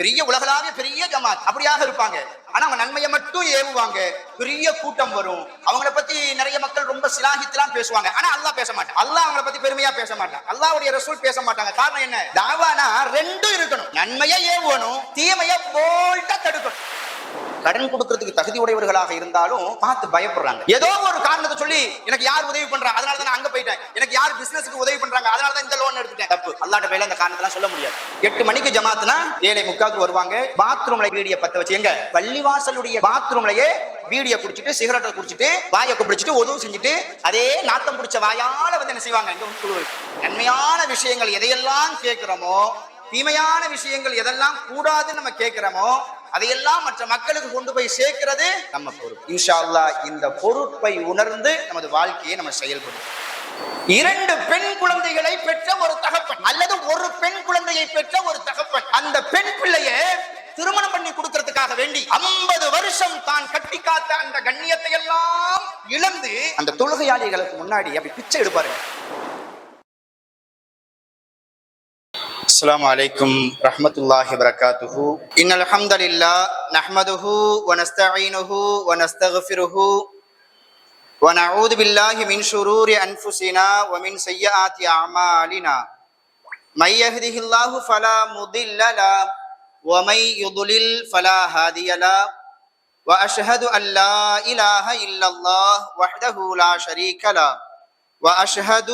பெரிய உலகளாவிய பெரிய ஜமாத் அப்படியாக இருப்பாங்க. ஆனா அவங்க நன்மையை மட்டும் ஏவுவாங்க. பெரிய கூட்டம் வரும். அவங்களை பத்தி நிறைய மக்கள் ரொம்ப சிலாகித்துலாம் பேசுவாங்க. ஆனா அல்லாஹ் பேச மாட்டான். அல்லாஹ் அவங்களை பத்தி பெருமையா பேச மாட்டான். அல்லாஹ்வுடைய ரசூல் பேச மாட்டாங்க. காரணம் என்ன? தாவானா ரெண்டும் இருக்கணும். நன்மையை ஏவணும், தீமையை போல்ட்டா தடுக்கணும். கடன் கொடுக்கறதுக்கு தகுதி உடையவர்களாக இருந்தாலும் பார்த்து பயப்படுறாங்க. ஏதோ ஒரு காரணத்தை சொல்லி எனக்கு யார் உதவி பண்றாங்க அதனால தான் அங்க போயிட்டேன், எனக்கு யார் பிசினஸ்க்கு உதவி பண்றாங்க அதனால தான் இந்த லோன் எடுத்துட்டேன். தப்பு. அல்லாஹ்ட்ட பேர்ல அந்த காரணத்தெல்லாம் சொல்ல முடியாது. 8 மணிக்கு ஜமாத்னா 7:45 வருவாங்க. பாத்ரூம்ல வீடியோ பத்த வச்சு எங்க பள்ளிவாசலுடைய பாத்ரூம்லயே வீடியோ குடிச்சிட்டு சிகரெட்டை குடிச்சிட்டு வாயை குடிச்சிட்டு உதவு செஞ்சுட்டு அதே நாத்தம் பிடிச்ச வாயால வந்து என்ன செய்வாங்க? நன்மையான விஷயங்கள் எதையெல்லாம் கேட்கிறோமோ, தீமையான விஷயங்கள் எதெல்லாம் கூடாதுன்னு நம்ம கேட்கிறோமோ அதையெல்லாம் மற்ற மக்களுக்கு கொண்டு போய் சேர்க்கிறது நம்ம பொறுப்பு. இன்ஷா அல்லாஹ் இந்த பொறுப்பை உணர்ந்து நமது வாழ்க்கையை நம்ம செயல்படுத்தும். 2 பெண் குழந்தைகளை பெற்ற ஒரு தகப்பன் அல்லது ஒரு பெண் குழந்தையை பெற்ற ஒரு தகப்பன் அந்த பெண் பிள்ளையை திருமணம் பண்ணி கொடுக்கறதுக்காக வேண்டி 50 வருஷம் தான் கட்டி காத்த அந்த கண்ணியத்தை எல்லாம் இழந்து அந்த தொழுகையாளிகளுக்கு முன்னாடி அப்படி பிச்சை எடுப்பாரு. السلام عليكم ورحمة الله وبركاته إن الحمد لله نحمده ونستعينه ونستغفره ونعوذ بالله من شرور أنفسنا ومن سيئات أعمالنا من يهده الله فلا مضل له ومن يضلل فلا هادي له وأشهد أن لا إله إلا الله وحده لا شريك له وأشهد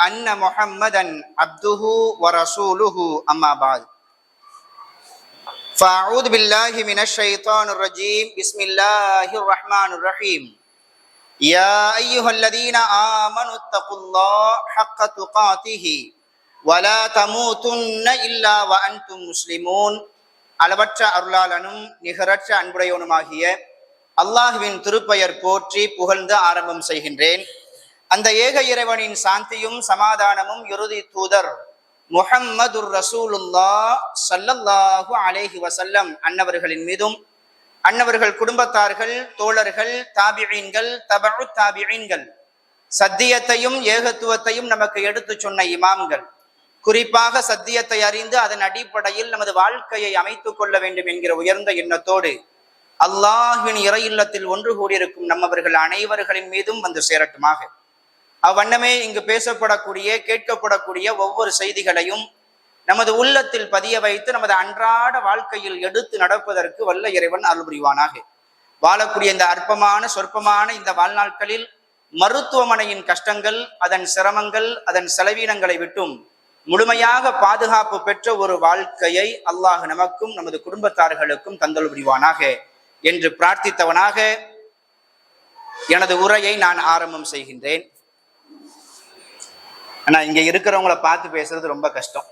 أن محمدا عبده ورسوله أما بعد فأعوذ بالله من الشيطان الرجيم بسم الله الرحمن الرحيم يا أيها الذين آمنوا اتقوا الله حق تقاته ولا تموتن إلا وأنتم مسلمون அளவற்ற அருளாளனும் நிகரற்ற அன்புடையவனுமாகிய அல்லாஹ்வின் திருப்பெயர் போற்றி புகழ்ந்து ஆரம்பம் செய்கின்றேன். அந்த ஏக இறைவனின் சாந்தியும் சமாதானமும் இறுதி தூதர் முஹம்மதுர் ரசூலுல்லாஹ் ஸல்லல்லாஹு அலைஹி வஸல்லம் அன்னவர்களின் மீதும் அன்னவர்கள் குடும்பத்தார்கள் தோழர்கள் தாபிஈன்கள் தபஉ தாபிஈன்கள் சத்தியத்தையும் ஏகத்துவத்தையும் நமக்கு எடுத்து சொன்ன இமாம்கள் குறிப்பாக சத்தியத்தை அறிந்து அதன் அடிப்படையில் நமது வாழ்க்கையை அமைத்துக் கொள்ள வேண்டும் என்கிற உயர்ந்த எண்ணத்தோடு அல்லாஹ்வின் இறை இல்லத்தில் ஒன்று கூடியிருக்கும் நம்மவர்கள் அனைவர்களின் மீதும் வந்து சேரட்டுமாக. அவ்வண்ணமே இங்கு பேசப்படக்கூடிய கேட்கப்படக்கூடிய ஒவ்வொரு செய்திகளையும் நமது உள்ளத்தில் பதிய வைத்து நமது அன்றாட வாழ்க்கையில் எடுத்து நடப்பதற்கு வல்ல இறைவன் அருள் புரிவானாக. வாழக்கூடிய இந்த அற்பமான சொற்பமான இந்த வாழ்நாட்களில் மருத்துவமனையின் கஷ்டங்கள், அதன் சிரமங்கள், அதன் செலவீனங்களை விட்டும் முழுமையாக பாதுகாப்பு பெற்ற ஒரு வாழ்க்கையை அல்லாஹ் நமக்கும் நமது குடும்பத்தார்களுக்கும் தந்தல் புரிவானாக என்று பிரார்த்தித்தவனாக எனது உரையை நான் ஆரம்பம் செய்கின்றேன். ஆனா இங்க இருக்கிறவங்களை பார்த்து பேசுறது ரொம்ப கஷ்டம்.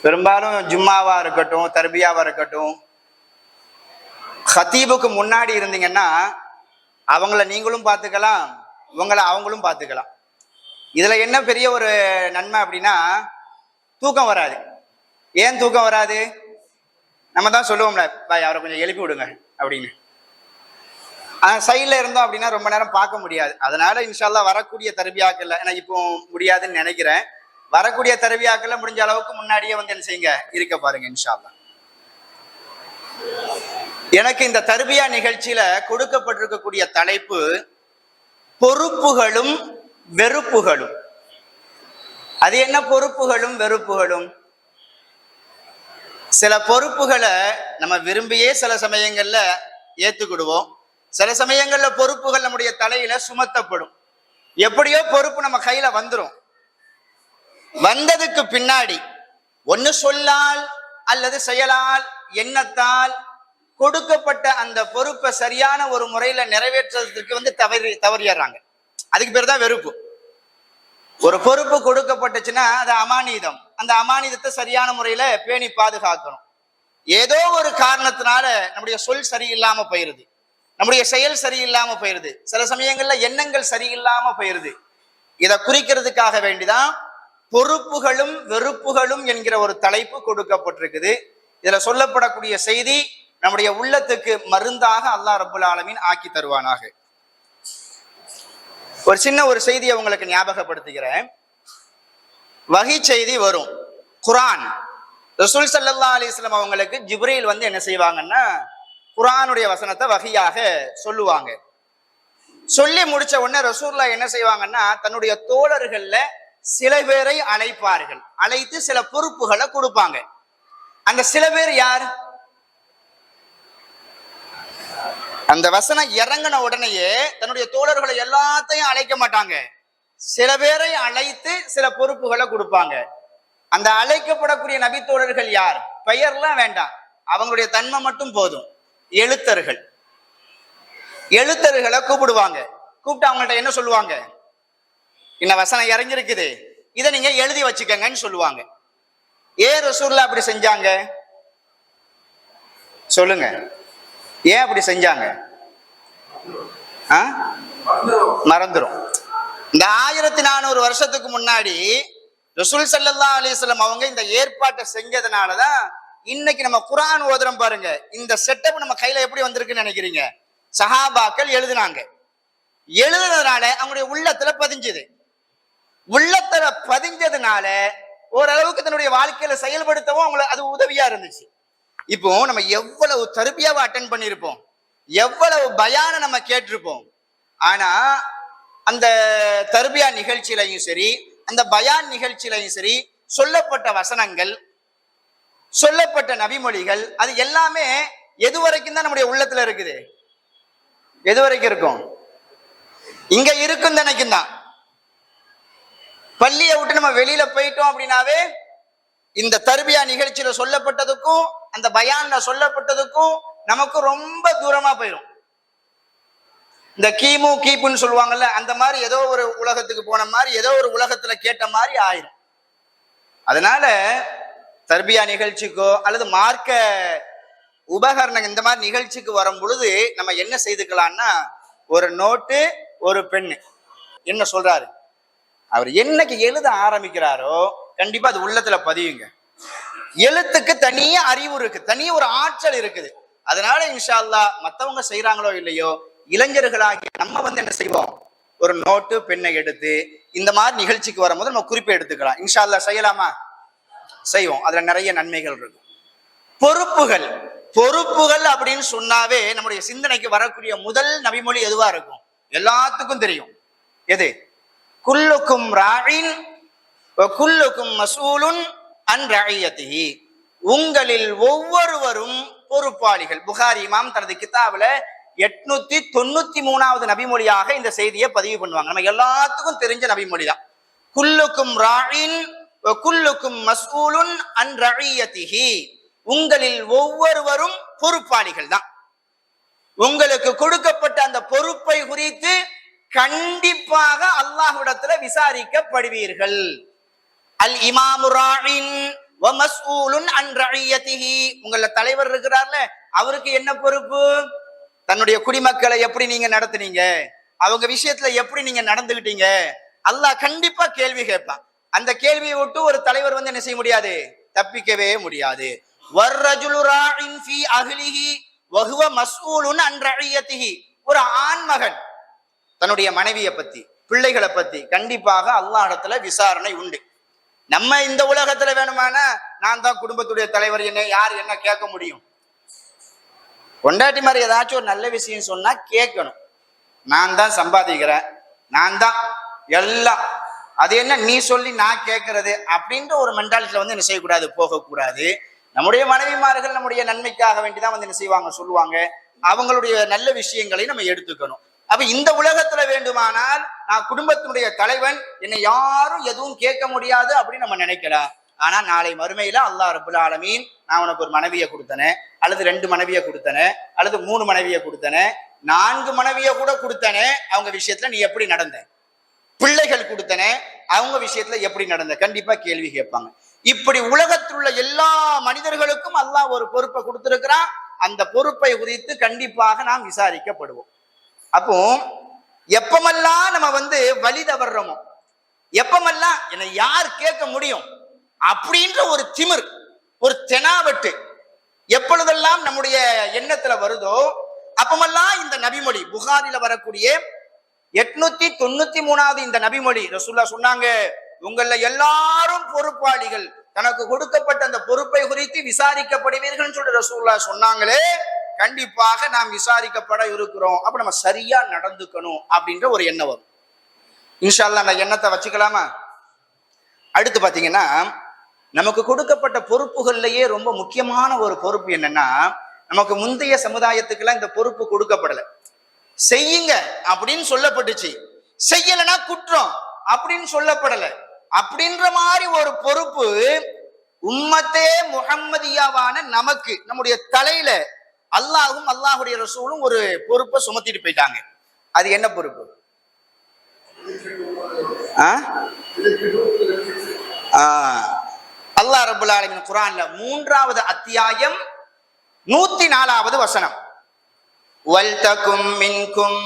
பெரும்பாலும் ஜும்மாவா இருக்கட்டும், தர்பியாவா இருக்கட்டும், ஹத்தீபுக்கு முன்னாடி இருந்தீங்கன்னா அவங்கள நீங்களும் பார்த்துக்கலாம், இவங்களை அவங்களும் பார்த்துக்கலாம். இதுல என்ன பெரிய ஒரு நன்மை அப்படின்னா தூக்கம் வராது. ஏன் தூக்கம் வராது? நம்ம தான் சொல்லுவோம்ல, பாய் அவரை கொஞ்சம் எழுப்பி விடுங்க அப்படின்னு. சைட்ல இருந்தோம் அப்படின்னா ரொம்ப நேரம் பார்க்க முடியாது. அதனால இன்ஷால்லா வரக்கூடிய தர்பியாக்கள்ல, ஏன்னா இப்போ முடியாதுன்னு நினைக்கிறேன், வரக்கூடிய தர்பியாக்கள்ல முடிஞ்ச அளவுக்கு முன்னாடியே வந்து என்ன செய்யுங்க, இருக்க பாருங்க இன்ஷால்லா. எனக்கு இந்த தர்பியா நிகழ்ச்சியில கொடுக்கப்பட்டிருக்கக்கூடிய தலைப்பு பொறுப்புகளும் வெறுப்புகளும். அது என்ன பொறுப்புகளும் வெறுப்புகளும்? சில பொறுப்புகளை நம்ம விரும்பியே சில சமயங்கள்ல ஏத்துக்கிடுவோம், சில சமயங்கள்ல பொறுப்புகள் நம்முடைய தலையில சுமத்தப்படும். எப்படியோ பொறுப்பு நம்ம கையில வந்துடும். வந்ததுக்கு பின்னாடி ஒன்னு சொல்லால் அல்லது செயலால் எண்ணத்தால் கொடுக்கப்பட்ட அந்த பொறுப்பை சரியான ஒரு முறையில நிறைவேற்றுறதுக்கு வந்து தவறிடுறாங்க. அதுக்கு பேர் தான் வெறுப்பு. ஒரு பொறுப்பு கொடுக்கப்பட்டுச்சுன்னா அது அமானிதம். அந்த அமானிதத்தை சரியான முறையில பேணி பாதுகாக்கணும். ஏதோ ஒரு காரணத்தினால நம்முடைய சொல் சரியில்லாம போயிருது, நம்முடைய செயல் சரியில்லாம போயிருது, சில சமயங்கள்ல எண்ணங்கள் சரியில்லாம போயிருது. இதை குறிக்கிறதுக்காக வேண்டிதான் பொறுப்புகளும் வெறுப்புகளும் என்கிற ஒரு தலைப்பு கொடுக்கப்பட்டிருக்குது. இதுல சொல்லப்படக்கூடிய செய்தி நம்முடைய உள்ளத்துக்கு மருந்தாக அல்லாஹ் ரப்புல் ஆலமீன் ஆக்கி தருவானாக. ஒரு சின்ன ஒரு செய்தியை உங்களுக்கு ஞாபகப்படுத்துகிறேன். வஹி செய்தி வரும், குர்ஆன் ரசூல் ஸல்லல்லாஹு அலைஹி வஸல்லம் அவங்களுக்கு ஜிப்ரீல் வந்து என்ன செய்வாங்கன்னா குர்ஆனுடைய வசனத்தை வஹியாக சொல்லுவாங்க. சொல்லி முடிச்ச உடனே ரசூலுல்லாஹ் என்ன செய்வாங்கன்னா தன்னுடைய தோழர்கள்ல சில பேரை அழைப்பார்கள். அழைத்து சில பொறுப்புகளை கொடுப்பாங்க. அந்த சில பேர் யார்? அந்த வசனம் இறங்கின உடனேயே தன்னுடைய தோழர்களை எல்லாத்தையும் அழைக்க மாட்டாங்க. சில பேரை அழைத்து சில பொறுப்புகளை கொடுப்பாங்க. அந்த அழைக்கப்படக்கூடிய நபி தோழர்கள் யார்? பெயர்லாம் வேண்டாம், அவங்களுடைய தன்மை மட்டும் போதும். எழுத்தர்கள். எழுத்தர்களை கூப்பிடுவாங்க. கூப்பிட்டு அவங்கள்ட்ட என்ன சொல்லுவாங்க? இந்த வசனம் இறங்கிருக்குது, இதை நீங்க எழுதி வச்சுக்கங்கன்னு சொல்லுவாங்க. ஏன் ரசூலுல்லாஹ் அப்படி செஞ்சாங்க சொல்லுங்க? ஏன் அப்படி செஞ்சாங்க? மறந்துரும். இந்த 1400 வருஷத்துக்கு முன்னாடி ரசூல் ஸல்லல்லாஹு அலைஹி வஸல்லம் அவங்க இந்த ஏற்பாட்டை செஞ்சதுனாலதான் இன்னைக்கு நம்ம குர்ஆன் ஓதுறோம் பாருங்க. இந்த செட்டப் நம்ம கையில எப்படி வந்திருக்குன்னு நினைக்கிறீங்க? சஹாபாக்கள் எழுதுனாங்க. எழுதுனதுனால அவங்களுடைய உள்ளத்துல பதிஞ்சுது. உள்ளத்துல பதிஞ்சதுனால ஓரளவுக்கு தன்னுடைய வாழ்க்கையில செயல்படுத்தவும் அவங்களுக்கு அது உதவியா இருந்துச்சு. இப்போ நம்ம எவ்வளவு தர்பியாவை அட்டென்ட் பண்ணியிருப்போம், எவ்வளவு பயான நம்ம கேட்டிருப்போம். ஆனா அந்த தர்பியா நிகழ்ச்சியிலையும் சரி, அந்த பயான் நிகழ்ச்சியிலையும் சரி, சொல்லப்பட்ட வசனங்கள், சொல்லப்பட்ட நபிமொழிகள், அது எல்லாமே எது வரைக்கும் தான் நம்முடைய உள்ளத்துல இருக்குது? எது வரைக்கும் இருக்கும்? இங்க இருக்கும் நினைக்கும் தான். பள்ளியை விட்டு நம்ம வெளியில போயிட்டோம் அப்படின்னாவே இந்த தர்பியா நிகழ்ச்சியில சொல்லப்பட்டதுக்கும் அந்த பயான்ல சொல்லப்பட்டதுக்கும் நமக்கு ரொம்ப தூரமா போயிடும். இந்த கீப்புன்னு சொல்லுவாங்கல்ல, அந்த மாதிரி ஏதோ ஒரு உலகத்துக்கு போன மாதிரி, ஏதோ ஒரு உலகத்துல கேட்ட மாதிரி ஆயிரும். அதனால தர்பியா நிகழ்ச்சிக்கோ அல்லது மார்க்க உபகரணம் இந்த மாதிரி நிகழ்ச்சிக்கு வரும் பொழுது நம்ம என்ன செய்துக்கலாம்னா, ஒரு நோட்டு, ஒரு பெண்ணு. என்ன சொல்றாரு அவர்? என்னைக்கு எழுத ஆரம்பிக்கிறாரோ கண்டிப்பா அது உள்ளத்துல பதியுங்க. எழுத்துக்கு தனியே அறிவு இருக்கு, தனியே ஒரு ஆற்றல் இருக்குது. அதனால இன்ஷா அல்லாஹ் மத்தவங்க செய்யறாங்களோ இல்லையோ, இளைஞர்களாகி நம்ம வந்து என்ன செய்வோம்? ஒரு நோட்டு பெண்ணை எடுத்து இந்த மாதிரி நிகழ்ச்சிக்கு வரும்போது நம்ம குறிப்பை எடுத்துக்கலாம். இன்ஷா அல்லாஹ் செய்யலாமா? செய்வோம். அதுல நிறைய நன்மைகள் இருக்கு. பொறுப்புகள். பொறுப்புகள் அப்படின்னு சொன்னாவே நம்முடைய சிந்தனைக்கு வரக்கூடிய முதல் நபிமொழி எதுவா இருக்கும்? எல்லாத்துக்கும் தெரியும். எது? குல்லுக்கும் ராயின் வ குல்லுக்கும் மஸ்ஊலுன் அன் ரஇயத்திஹி. உங்களில் ஒவ்வொருவரும் பொறுப்பாளிகள். புகாரி இமாம் தனது கிதாபுல 893வது நபிமொழியாக இந்த செய்தியை பதிவு பண்ணுவாங்க. நம்ம எல்லாத்துக்கும் தெரிஞ்ச நபிமொழி தான். குல்லுக்கும் ராயின் வ குல்லுக்கும் மஸ்ஊலுன் அன் ரஇயத்திஹி. உங்களில் ஒவ்வொருவரும் பொறுப்பாளிகள் தான். உங்களுக்கு கொடுக்கப்பட்ட அந்த பொறுப்பை குறித்து கண்டிப்பாக அல்லாஹ்விடத்துல விசாரிக்கப்படுவீர்கள். அல் இமாமு ராயின் வ மஸ்ஊலுன் அன் ரஇயத்திஹி. உங்கள தலைவர் இருக்கிறார்ல, அவருக்கு என்ன பொறுப்பு? தன்னுடைய குடிமக்களை எப்படி நீங்க நடத்துனீங்க, அவங்க விஷயத்துல எப்படி நீங்க நடந்துகிட்டீங்க, அல்லாஹ் கண்டிப்பா கேள்வி கேட்பான். அந்த கேள்வியை விட்டு ஒரு தலைவர் வந்து என்ன செய்ய முடியாது? தப்பிக்கவே முடியாது. வர்ரஜுலு ராயின் ஃபீ அஹ்லிஹி வ ஹுவ மஸ்ஊலுன் அன் ரஇயத்திஹி. ஒரு ஆண்மகன் தன்னுடைய மனைவியை பத்தி, பிள்ளைகளை பத்தி கண்டிப்பாக அல்லாஹ் இடத்துல விசாரணை உண்டு. நம்ம இந்த உலகத்துல வேணுமானா நான் தான் குடும்பத்துடைய தலைவர், என்ன யார் என்ன கேட்க முடியும்? கொண்டாட்டி மாதிரி ஏதாச்சும் ஒரு நல்ல விஷயம் சொன்னா கேட்கணும். நான் தான் சம்பாதிக்கிறேன், நான் தான் எல்லாம், அது என்ன நீ சொல்லி நான் கேட்கறது அப்படின்ற ஒரு மென்டாலிட்டியில வந்து என்ன செய்யக்கூடாது, போகக்கூடாது. நம்முடைய மனைவிமார்கள் நம்முடைய நன்மைக்காக வேண்டிதான் வந்து என்ன செய்வாங்க, சொல்லுவாங்க. அவங்களுடைய நல்ல விஷயங்களை நம்ம எடுத்துக்கணும். அப்ப இந்த உலகத்துல வேண்டுமானால் நான் குடும்பத்தினுடைய தலைவன், என்னை யாரும் எதுவும் கேட்க முடியாது அப்படின்னு நம்ம நினைக்கலாம். ஆனா நாளை மறுமையில அல்லாஹ் ரப்புல் ஆலமீன், நான் உனக்கு ஒரு மனைவியை கொடுத்தனே, அல்லது 2 மனைவியை கொடுத்தனே, அல்லது 3 மனைவியை கொடுத்தனே, 4 மனைவியை கூட கொடுத்தனே, அவங்க விஷயத்துல நீ எப்படி நடந்த? பிள்ளைகள் கொடுத்தனே, அவங்க விஷயத்துல எப்படி நடந்த? கண்டிப்பா கேள்வி கேட்பாங்க. இப்படி உலகத்தில் உள்ள எல்லா மனிதர்களுக்கும் அல்லாஹ் ஒரு பொறுப்பை கொடுத்திருக்கிறான். அந்த பொறுப்பை குறித்து கண்டிப்பாக நாம் விசாரிக்கப்படுவோம். அப்போ எப்பமெல்லாம் நம்ம வந்து வழி தவறுறோமோ, எப்பமெல்லாம் என்னை யார் கேட்க முடியும் அப்படின்ற ஒரு திமிர், ஒரு தெனாவட்டு எப்பொழுதெல்லாம் நம்முடைய எண்ணத்துல வருதோ, அப்பமெல்லாம் இந்த நபிமொழி, புகாரில வரக்கூடிய 893வது இந்த நபிமொழி, ரசூலுல்லாஹ் சொன்னாங்க, உங்கள எல்லாரும் பொறுப்பாளிகள், தனக்கு கொடுக்கப்பட்ட அந்த பொறுப்பை குறித்து விசாரிக்கப்படுவீர்கள் சொல்ற ரசூலுல்லாஹ் சொன்னாங்களே, கண்டிப்பாக நாம் விசாரிக்கப்பட இருக்கிறோம். அப்ப நம்ம சரியா நடந்துக்கணும் அப்படின்ற ஒரு எண்ணம் வரும். இன்ஷா அல்லாஹ் அந்த எண்ணத்தை வச்சுக்கலாமா? அடுத்து பாத்தீங்கன்னா, நமக்கு கொடுக்கப்பட்ட பொறுப்புகள்லயே ரொம்ப முக்கியமான ஒரு பொறுப்பு என்னன்னா, நமக்கு முந்தைய சமுதாயத்துக்கெல்லாம் இந்த பொறுப்பு கொடுக்கப்படல. செய்யுங்க அப்படின்னு சொல்லப்பட்டுச்சு, செய்யலைன்னா குற்றம் அப்படின்னு சொல்லப்படல. அப்படின்ற மாதிரி ஒரு பொறுப்பு உம்மத்தே முஹம்மதியாவான நமக்கு, நம்முடைய தலையில அல்லாஹ்வும் அல்லாஹ்வுடைய ரசூலும் ஒரு பொறுப்பை சுமத்திட்டு போயிட்டாங்க. அது என்ன பொறுப்பு? அல்லாஹ் ரப்பல் ஆலமீன் குர்ஆன்ல 3வது அத்தியாயம் 104வது வசனம், வல்தகும் மின்கும்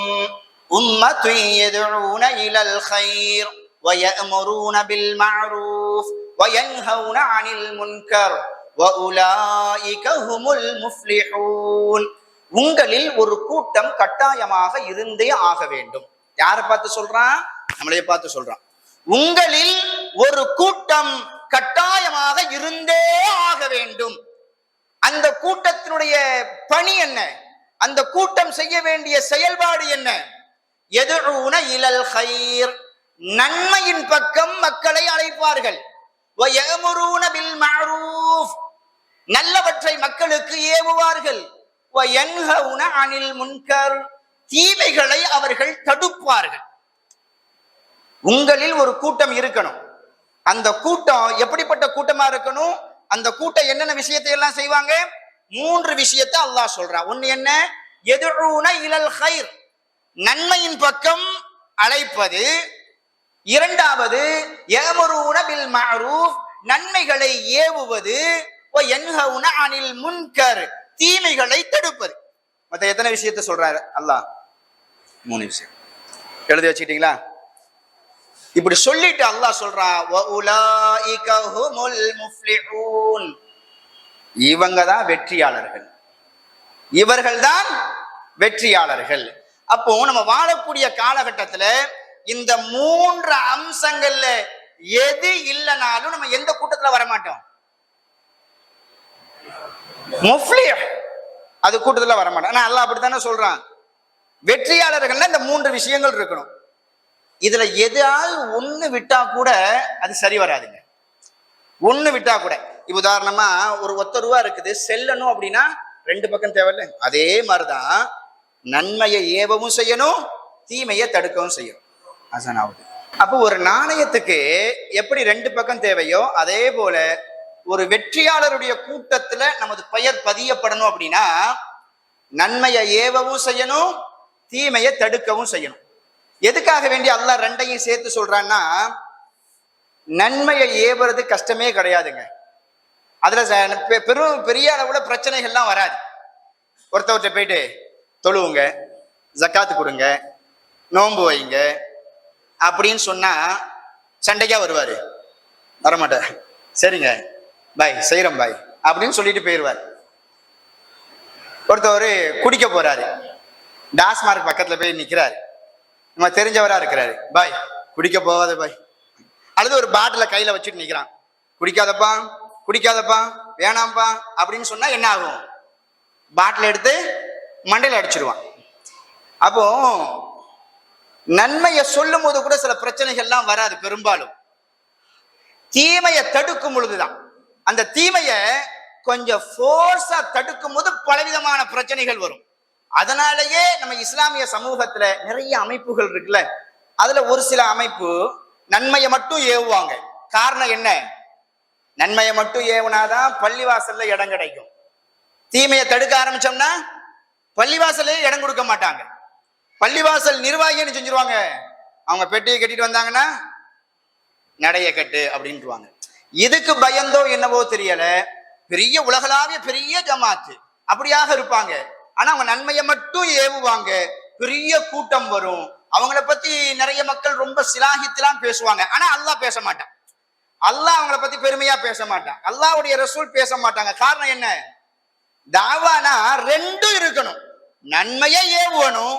உம்மத்துன் யதுஊன இலல் கைர் வயஅமுரூன பில் மஅரூஃப் வயன்ஹவுன அனில் முன்கர் வஉலாயிக ஹுமுல் முஃப்லிஹூன். உங்களில் ஒரு கூட்டம் கட்டாயமாக இருந்தே ஆக வேண்டும். யாரை பார்த்து சொல்றான்? நம்மளையே பார்த்து சொல்றான். உங்களில் ஒரு கூட்டம் கட்டாயமாக இருந்தே ஆக வேண்டும். அந்த கூட்டத்தினுடைய பணி என்ன? அந்த கூட்டம் செய்ய வேண்டிய செயல்பாடு என்ன? யதுஊன இலல் கைர், நன்மையின் பக்கம் மக்களை அழைப்பார்கள். வயஅமுரூன பில் மஅரூஃப், நல்லவற்றை மக்களுக்கு ஏவுவார்கள். வயன்ஹவுன அனில் முன்கர், தீமைகளை அவர்கள் தடுப்பார்கள். உங்களில் ஒரு கூட்டம் இருக்கணும். அந்த கூட்டம் எப்படிப்பட்ட கூட்டமா இருக்கணும்? அந்த கூட்டம் என்னென்ன விஷயத்தை எல்லாம் செய்வாங்க? 3 விஷயத்தை அல்லாஹ் சொல்றான். ஒன்னு என்ன? யதுஊன இலல் கைர், நன்மையின் பக்கம் அழைப்பது. இரண்டாவது யஅமுரூன பில் மஅரூஃப், நன்மைகளை ஏவுவது. வயன்ஹவுன அனில் முன்கர், தீமைகளை தடுப்பது. மொத்த எத்தனை விஷயத்தை சொல்றாரு அல்லாஹ்? 3 விஷயம். எழுதி வச்சுக்கிட்டீங்களா? இப்படி சொல்லிட்டு அல்லாஹ் சொல்றான், வஉலாயிக ஹுமுல் முஃப்லிஹூன், இவங்க தான் வெற்றியாளர்கள், இவர்கள் தான் வெற்றியாளர்கள். அப்போ நம்ம வாழக்கூடிய காலகட்டத்துல இந்த 3 அம்சங்கள்ல எது இல்லைனாலும் நம்ம எந்த கூட்டத்துல வரமாட்டோம்? முஃப்லிஹ், அது கூட்டத்துல வரமாட்டோம். ஆனா அல்லாஹ் அப்படித்தானே சொல்றான், வெற்றியாளர்கள்னா இந்த 3 விஷயங்கள் இருக்கணும். இதுல எதாவது ஒண்ணு விட்டா கூட அது சரி வராதுங்க. ஒண்ணு விட்டா கூட, உதாரணமா ஒரு ₹1 இருக்குது, செல்லணும் அப்படின்னா 2 பக்கம் தேவையில்ல. அதே மாதிரிதான் நன்மையை ஏவவும் செய்யணும், தீமையை தடுக்கவும் செய்யணும். அசனாவது. அப்போ ஒரு நாணயத்துக்கு எப்படி 2 பக்கம் தேவையோ, அதே போல ஒரு வெற்றியாளருடைய கூட்டத்துல நமது பெயர் பதியப்படணும் அப்படின்னா நன்மையை ஏவவும் செய்யணும், தீமையை தடுக்கவும் செய்யணும். எதுக்காக வேண்டி அல்லாஹ் 2ஐயும் சேர்த்து சொல்றான்னா, நன்மையை ஏவுறது கஷ்டமே கிடையாதுங்க. அதுல பெரிய அளவுல பிரச்சனைகள்லாம் வராது. ஒருத்தவற்றை போயிட்டு தொழுவுங்க, ஜக்காத்து கொடுங்க, நோன்பு வைங்க அப்படின்னு சொன்னா சண்டைக்கா வருவாரு? வரமாட்டார். சரிங்க பாய், செய்யறோம் பாய் அப்படின்னு சொல்லிட்டு போயிடுவார். ஒருத்தவர் குடிக்க போறாரு, டாஸ்மார்க் பக்கத்துல போய் நிக்கிறாரு, நம்ம தெரிஞ்சவரா இருக்கிறாரு, பாய் குடிக்க போகாத பாய். அல்லது ஒரு பாட்டில கையில வச்சுட்டு நிக்கிறான், குடிக்காதப்பா குடிக்காதப்பா வேணாம்பா அப்படின்னு சொன்னா என்ன ஆகும்? பாட்டில் எடுத்து மண்டையில அடிச்சிருவான். அப்போ நன்மையை சொல்லும் போது கூட சில பிரச்சனைகள்லாம் வராது. பெரும்பாலும் தீமையை தடுக்கும் பொழுதுதான், அந்த தீமையை கொஞ்சம் ஃபோர்ஸா தடுக்கும் போது பலவிதமான பிரச்சனைகள் வரும். அதனாலேயே நம்ம இஸ்லாமிய சமூகத்துல நிறைய அமைப்புகள் இருக்குல்ல, அதுல ஒரு சில அமைப்பு நன்மையை மட்டும் ஏவுவாங்க. காரணம் என்ன? நன்மையை மட்டும் ஏவுனாதான் பள்ளிவாசல்ல இடம் கிடைக்கும். தீமையை தடுக்க ஆரம்பிச்சோம்னா பள்ளிவாசலே இடம் கொடுக்க மாட்டாங்க. பள்ளிவாசல் நிர்வாகின்னு செஞ்சிருவாங்க, அவங்க பெட்டியை கட்டிட்டு வந்தாங்கன்னா நடைய கட்டு அப்படின்ட்டுருவாங்க. இதுக்கு பயந்தோ என்னவோ தெரியல, பெரிய உலகளாவிய பெரிய ஜமாத்து அப்படியாக இருப்பாங்க. ஆனா அவங்க நன்மையை மட்டும் ஏவுவாங்க, பெரிய கூட்டம் வரும், அவங்கள பத்தி நிறைய மக்கள் ரொம்ப சிலாகித்தெல்லாம் பேசுவாங்க. ஆனா அல்லாஹ் பேச மாட்டான், அல்லாஹ் அவங்கள பத்தி பெருமையா பேச மாட்டான், அல்லாஹ்வுடைய ரசூல் பேச மாட்டாங்க. காரணம் என்ன? தாவானா 2 இருக்கணும், நன்மையை ஏவணும்,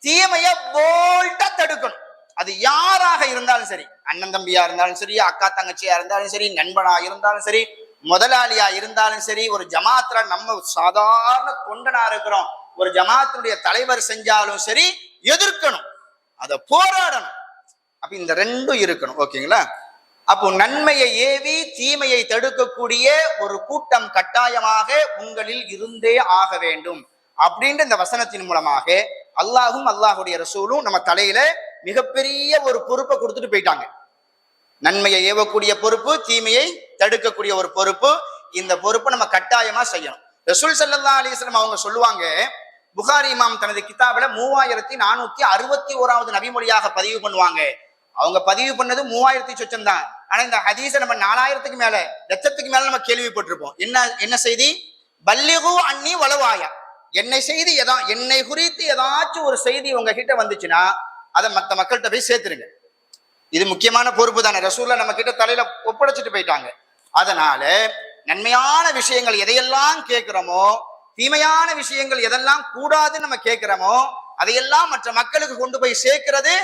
தீமையை போல்ட்டா தடுக்கணும். அது யாராக இருந்தாலும் சரி. அண்ணன் தம்பியா இருந்தாலும் சரி, அக்கா தங்கச்சியா இருந்தாலும் சரி, நண்பனா இருந்தாலும் சரி, முதலாளியா இருந்தாலும் சரி, ஒரு ஜமாத்துல நம்ம சாதாரண தொண்டனா இருக்கிறோம், ஒரு ஜமாத்துடைய தலைவர் செஞ்சாலும் சரி எதிர்க்கணும், அதை போராடணும். அப்ப இந்த ரெண்டும் இருக்கணும். ஓகேங்களா? அப்போ நன்மையை ஏவி தீமையை தடுக்கக்கூடிய ஒரு கூட்டம் கட்டாயமாக உங்களில் இருந்தே ஆக வேண்டும் அப்படின்ற இந்த வசனத்தின் மூலமாக அல்லாஹும் அல்லாஹுடைய ரசூலும் நம்ம தலையில மிகப்பெரிய ஒரு பொறுப்பை கொடுத்துட்டு போயிட்டாங்க. நன்மையை ஏவக்கூடிய பொறுப்பு, தீமையை தடுக்கக்கூடிய ஒரு பொறுப்பு. இந்த பொறுப்பை நம்ம கட்டாயமா செய்யணும். ரசூல் ஸல்லல்லாஹு அலைஹி வஸல்லம் அவங்க சொல்லுவாங்க, புகாரி இமாம் தனது கிதாபில 3461வது நபிமொழியாக பதிவு பண்ணுவாங்க. அவங்க பதிவு பண்ணது 3000 சொச்சம் தான். ஆனா இந்த ஹதீஸை நம்ம 4000க்கு மேல, லட்சத்துக்கு மேல நம்ம கேள்விப்பட்டிருப்போம். என்ன செய்தி? பல்லிகு அன்னி வலவாயா, என்னை குறித்து ஏதாச்சும் ஒரு செய்தி உங்ககிட்ட வந்துச்சுன்னா அதை மற்ற மக்கள்கிட்ட போய் சேர்த்துருங்க. இது முக்கியமான பொறுப்பு தானே. ரசூல்லா நம்ம கிட்ட தலையில ஒப்படைச்சிட்டு போயிட்டாங்க. அதனால நன்மையான விஷயங்கள் எதையெல்லாம் கேட்கிறோமோ, தீமையான விஷயங்கள் எதெல்லாம் கூடாதுன்னு நம்ம கேட்கிறோமோ, அதையெல்லாம் மற்ற மக்களுக்கு கொண்டு போய் சேர்க்கிறது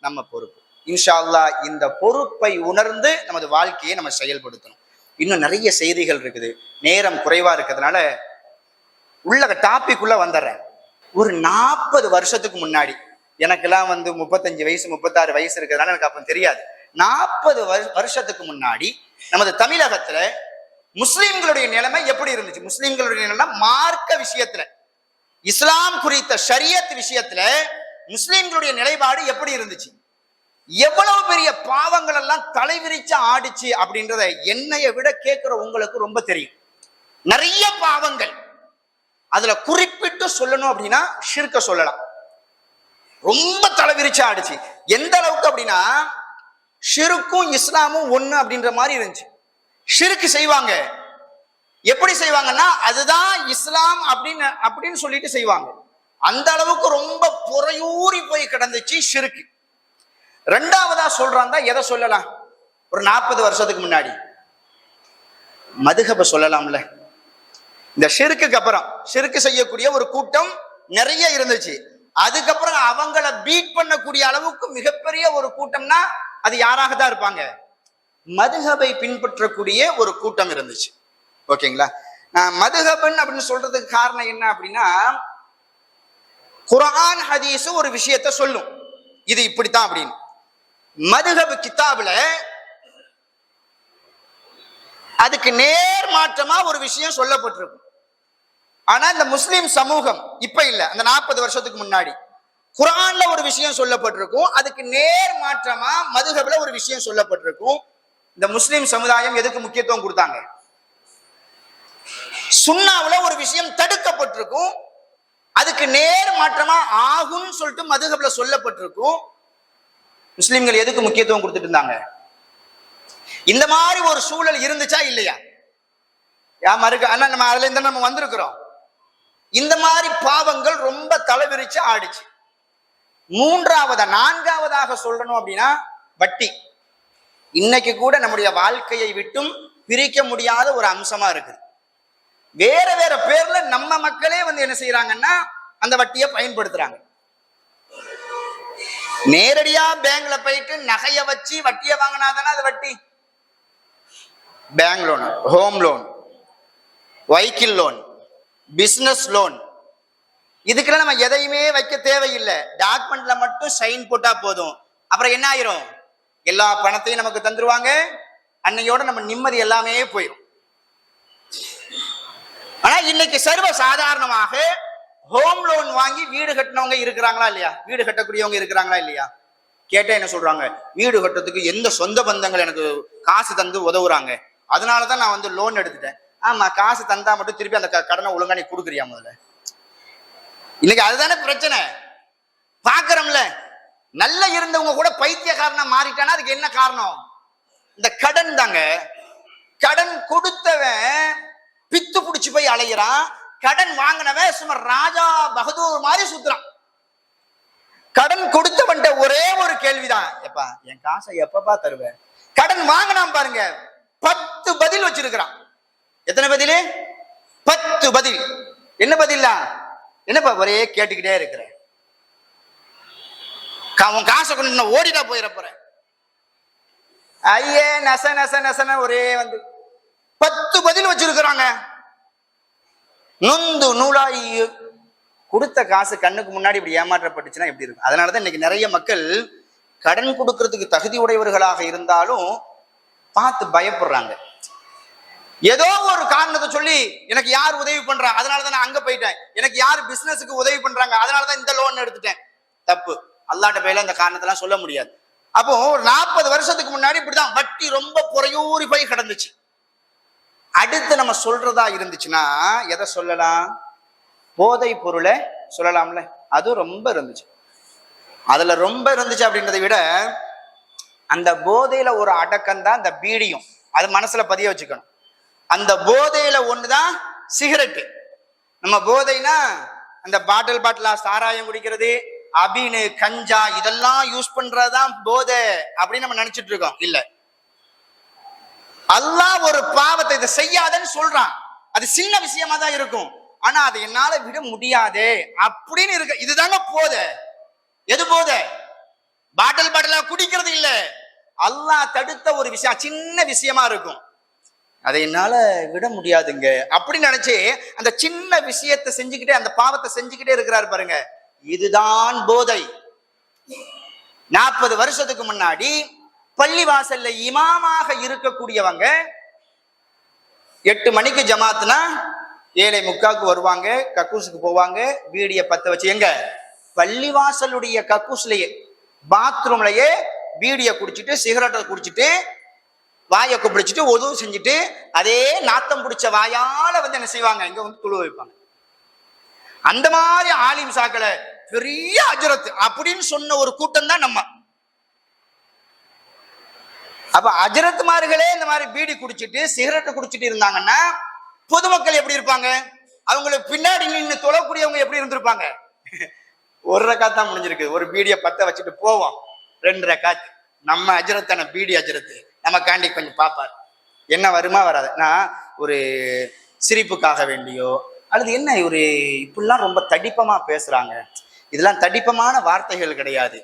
நம்ம பொறுப்பு. இன்ஷா அல்லாஹ் இந்த பொறுப்பை உணர்ந்து நமது வாழ்க்கையை நம்ம செயல்படுத்தணும். இன்னும் நிறைய செய்திகள் இருக்குது, நேரம் குறைவா இருக்கிறதுனால உள்ள டாபிக்குள்ள வந்துடுறேன். ஒரு 40 வருஷத்துக்கு முன்னாடி, எனக்கெல்லாம் 35 வயசு 36 வயசு இருக்கிறதுனால எனக்கு அப்ப தெரியாது. 40 வருஷத்துக்கு முன்னாடி நமது தமிழகத்துல முஸ்லிம்களுடைய நிலைமை எப்படி இருந்துச்சு? முஸ்லிம்களுடைய நிலைமை மார்க்க விஷயத்துல, இஸ்லாம் குறித்த ஷரியத் விஷயத்துல முஸ்லிம்களுடைய நிலைப்பாடு எப்படி இருந்துச்சு? எவ்வளவு பெரிய பாவங்கள் எல்லாம் தலைவிரிச்சு ஆடிச்சு அப்படின்றத என்னைய விட கேட்கிற உங்களுக்கு ரொம்ப தெரியும். நிறைய பாவங்கள், அதுல குறிப்பிட்டு சொல்லணும் அப்படின்னா ஷிர்க சொல்லலாம். ரொம்ப தலைவிரிச்சு ஆடிச்சு. எந்த அளவுக்கு அப்படின்னா, ஷிர்க்கும் இஸ்லாமும் ஒண்ணு அப்படின்ற மாதிரி இருந்துச்சு. ஷிர்க் செய்வாங்க. எப்படி செய்வாங்கன்னா, அதுதான் இஸ்லாம் அப்படின்னு சொல்லிட்டு செய்வாங்க. அந்த அளவுக்கு ரொம்ப புறையூறி போய் கிடந்துச்சு ஷிர்க். ரெண்டாவதா சொல்றான், எதை சொல்லலாம்? ஒரு 40 வருஷத்துக்கு முன்னாடி மதுஹப சொல்லலாம்ல. இந்த ஷிர்க்குக்கு அப்புறம் ஷிர்க் செய்யக்கூடிய ஒரு கூட்டம் நிறைய இருந்துச்சு. அதுக்கப்புறம் அவங்கள பீட் பண்ணக்கூடிய அளவுக்கு மிகப்பெரிய ஒரு கூட்டம்னா அது யாராக தான் இருப்பாங்க? மதுஹபை பின்பற்றக்கூடிய ஒரு கூட்டம் இருந்துச்சு. ஓகேங்களா? நான் மதுஹபன் அப்படின்னு சொல்றதுக்கு காரணம் என்ன அப்படின்னா, குர்ஆன் ஹதீஸ் ஒரு விஷயத்த சொல்லும், இது இப்படித்தான் அப்படின்னு. மதுஹப் கிதாபுல அதுக்கு நேர் மாற்றமா ஒரு விஷயம் சொல்லப்பட்டிருக்கும். ஆனா இந்த முஸ்லிம் சமூகம் இப்ப இல்ல, அந்த 40 வருஷத்துக்கு முன்னாடி குர்ஆன்ல ஒரு விஷயம் சொல்லப்பட்டிருக்கும், அதுக்கு நேர் மாற்றமா மதுஹப்ல ஒரு விஷயம் சொல்லப்பட்டிருக்கும். இந்த முஸ்லிம் சமுதாயம் எதுக்கு முக்கியத்துவம் கொடுத்தாங்க? சுன்னாவுல ஒரு விஷயம் தடுக்கப்பட்டிருக்கும், அதுக்கு நேர் மாற்றமா ஆகும்னு சொல்லிட்டு மதுஹப்ல சொல்லப்பட்டிருக்கும். முஸ்லிம்கள் எதுக்கு முக்கியத்துவம் கொடுத்துட்டு இருந்தாங்க? இந்த மாதிரி ஒரு சூழல் இருந்துச்சா இல்லையா? நம்ம அதுல இருந்து நம்ம வந்திருக்கிறோம். இந்த மாதிரி பாவங்கள் ரொம்ப தலைவிரிச்சு ஆடிச்சு. நான்காவதாக சொல்லணும் அப்படின்னா வட்டி. இன்னைக்கு கூட நம்முடைய வாழ்க்கையை விட்டும் பிரிக்க முடியாத ஒரு அம்சமா இருக்குது. வேற வேற பேர்ல நம்ம மக்களே என்ன செய்யறாங்கன்னா அந்த வட்டியை பயன்படுத்துறாங்க. நேரடியா பேங்க்ல போயிட்டு நகைய வச்சு வட்டியை வாங்கினாதானே அது வட்டி. Bank loan, home loan, vehicle loan, business loan, இதுக்கெல்லாம் நம்ம எதையுமே வைக்க தேவையில்லை. டாக்குமெண்ட்ல மட்டும் சைன் போட்டா போதும். அப்புறம் என்ன ஆயிரும்? எல்லா பணத்தையும் நமக்கு தந்துருவாங்க. அன்னையோட நம்ம நிம்மதி எல்லாமே போயிடும். ஆனா இன்னைக்கு சர்வ சாதாரணமாக ஹோம் லோன் வாங்கி வீடு கட்டினவங்க இருக்கிறாங்களா இல்லையா? வீடு கட்டக்கூடியவங்க இருக்கிறாங்களா இல்லையா? கேட்டா என்ன சொல்றாங்க? வீடு கட்டுறதுக்கு எந்த சொந்த பந்தங்கள் எனக்கு காசு தந்து உதவுறாங்க, அதனாலதான் நான் லோன் எடுத்துட்டேன். ஆமா, காசு தந்தா மட்டும் திருப்பி அந்த கடனை ஒழுங்கா நீ கொடுக்குறியா? முதல்ல இன்னைக்கு அதுதானே பிரச்சனை. பாக்குறோம்ல, நல்லா இருந்தவங்க கூட பைத்தியக்காரனா மாறிட்டானா அதுக்கு என்ன காரணம்? இந்த கடன் தாங்க. கடன் கொடுத்தவன் பித்து புடிச்சு போய் அலைகிறான், கடன் வாங்கினவன் சும்மா ராஜா பகதூர் மாதிரி சுத்துறான். கடன் கொடுத்தவன்ட்ட ஒரே ஒரு கேள்விதான், எப்பா என் காசை எப்பப்பா தருவேன்? கடன் வாங்கினான் பாருங்க, 10 பதில் வச்சிருக்கிறான். எத்தனை பதில்? 10 பதில். என்ன பதிலா? என்னப்பா ஒரே கேட்டுக்கிட்டே இருக்கிற? உன் காசை கொண்டு ஓடிட்டா போயிட போற. ஐயே நச நச நசன ஒரே வந்து 10 பதில் வச்சிருக்கிறாங்க. நொந்து நூலாய் கொடுத்த காசு கண்ணுக்கு முன்னாடி இப்படி ஏமாற்றப்பட்டுச்சுன்னா எப்படி இருக்கும்? அதனாலதான் இன்னைக்கு நிறைய மக்கள் கடன் கொடுக்கறதுக்கு தகுதி உடையவர்களாக இருந்தாலும் பார்த்து பயப்படுறாங்க. ஏதோ ஒரு காரணத்தை சொல்லி எனக்கு யார் உதவி பண்றா அதனாலதான் நான் அங்க போயிட்டேன், எனக்கு யார் பிசினஸுக்கு உதவி பண்றாங்க அதனாலதான் இந்த லோன் எடுத்துட்டேன். தப்பு. அல்லாட்ட போயில இந்த காரணத்தெல்லாம் சொல்ல முடியாது. அப்போ ஒரு 40 வருஷத்துக்கு முன்னாடி இப்படிதான் வட்டி ரொம்ப புறையூறி போய் கிடந்துச்சு. அடுத்து நம்ம சொல்றதா இருந்துச்சுன்னா எதை சொல்லலாம்? போதை பொருளை சொல்லலாம்ல. அது ரொம்ப இருந்துச்சு. அதுல ரொம்ப இருந்துச்சு அப்படின்றதை விட அந்த போதையில ஒரு அடக்கம் தான் அந்த பீடியும். அது மனசுல பதிய வச்சுக்கணும். அந்த போதையில ஒண்ணுதான் சிகரெட்டு. நம்ம போதைனா அந்த பாட்டிலா சாராயம் குடிக்கிறது, அபினு கஞ்சா இதெல்லாம் யூஸ் பண்றதுதான் போதை அப்படின்னு நம்ம நினைச்சிட்டு இருக்கோம். இல்ல, அல்லாஹ் ஒரு பாவத்தை இதை செய்யாதன்னு சொல்றான். அது சின்ன விஷயமா தான் இருக்கும், ஆனா அதை என்னால விட முடியாதே அப்படின்னு இருக்கு. இதுதாங்க போதை. எது போதை? பாட்டிலா குடிக்கிறது இல்ல, அல்லாஹ் தடுத்த ஒரு விஷயம், சின்ன விஷயமா இருக்கும், அதை என்னால விட முடியாதுங்க அப்படின்னு நினைச்சு அந்த சின்ன விஷயத்தை செஞ்சுக்கிட்டே அந்த பாவத்தை செஞ்சுக்கிட்டே இருக்கிறாரு பாருங்க. இதுதான் போதை. 40 வருஷத்துக்கு முன்னாடி பள்ளி வாசல்ல இமாமாக இருக்கக்கூடியவங்க 8 மணிக்கு ஜமாத்துனா 7:45 வருவாங்க, கக்கூசுக்கு போவாங்க, பீடிய பத்த வச்சு எங்க பள்ளிவாசலுடைய கக்கூஸ்லயே பாத்ரூம்லயே பீடிய குடிச்சிட்டு சிகரெட்டை குடிச்சிட்டு வாயை குப்பிடிச்சிட்டு உதவு செஞ்சுட்டு அதே நாத்தம் பிடிச்ச வாயால வந்து என்ன செய்வாங்க, இங்க வந்து துழு வைப்பாங்க. அந்த மாதிரி ஆலிம் சாக்களை பெரிய அஜரத் அப்படின்னு சொன்ன ஒரு கூட்டம் தான் நம்ம. அப்ப அஜரத்மார்களே இந்த மாதிரி பீடி குடிச்சிட்டு சிகரெட்டு குடிச்சிட்டு இருந்தாங்கன்னா பொதுமக்கள் எப்படி இருப்பாங்க? அவங்களுக்கு பின்னாடி நின்று தொழக்கூடியவங்க எப்படி இருந்திருப்பாங்க? 1 ரக்காத் தான் முடிஞ்சிருக்கு. ஒரு பீடியை பத்த வச்சுட்டு போவோம், 2 ரக்காத். நம்ம அஜரத்தான பீடி அஜரத்து நம்ம காண்டி கொஞ்சம் பார்ப்பார், என்ன வருமா வராது. நான் ஒரு சிரிப்புக்காக வேண்டியோ அல்லது என்ன ஒரு இப்படிலாம் ரொம்ப தடிப்பமா பேசுறாங்க, இதெல்லாம் தடிப்பமான வார்த்தைகள் கிடையாது.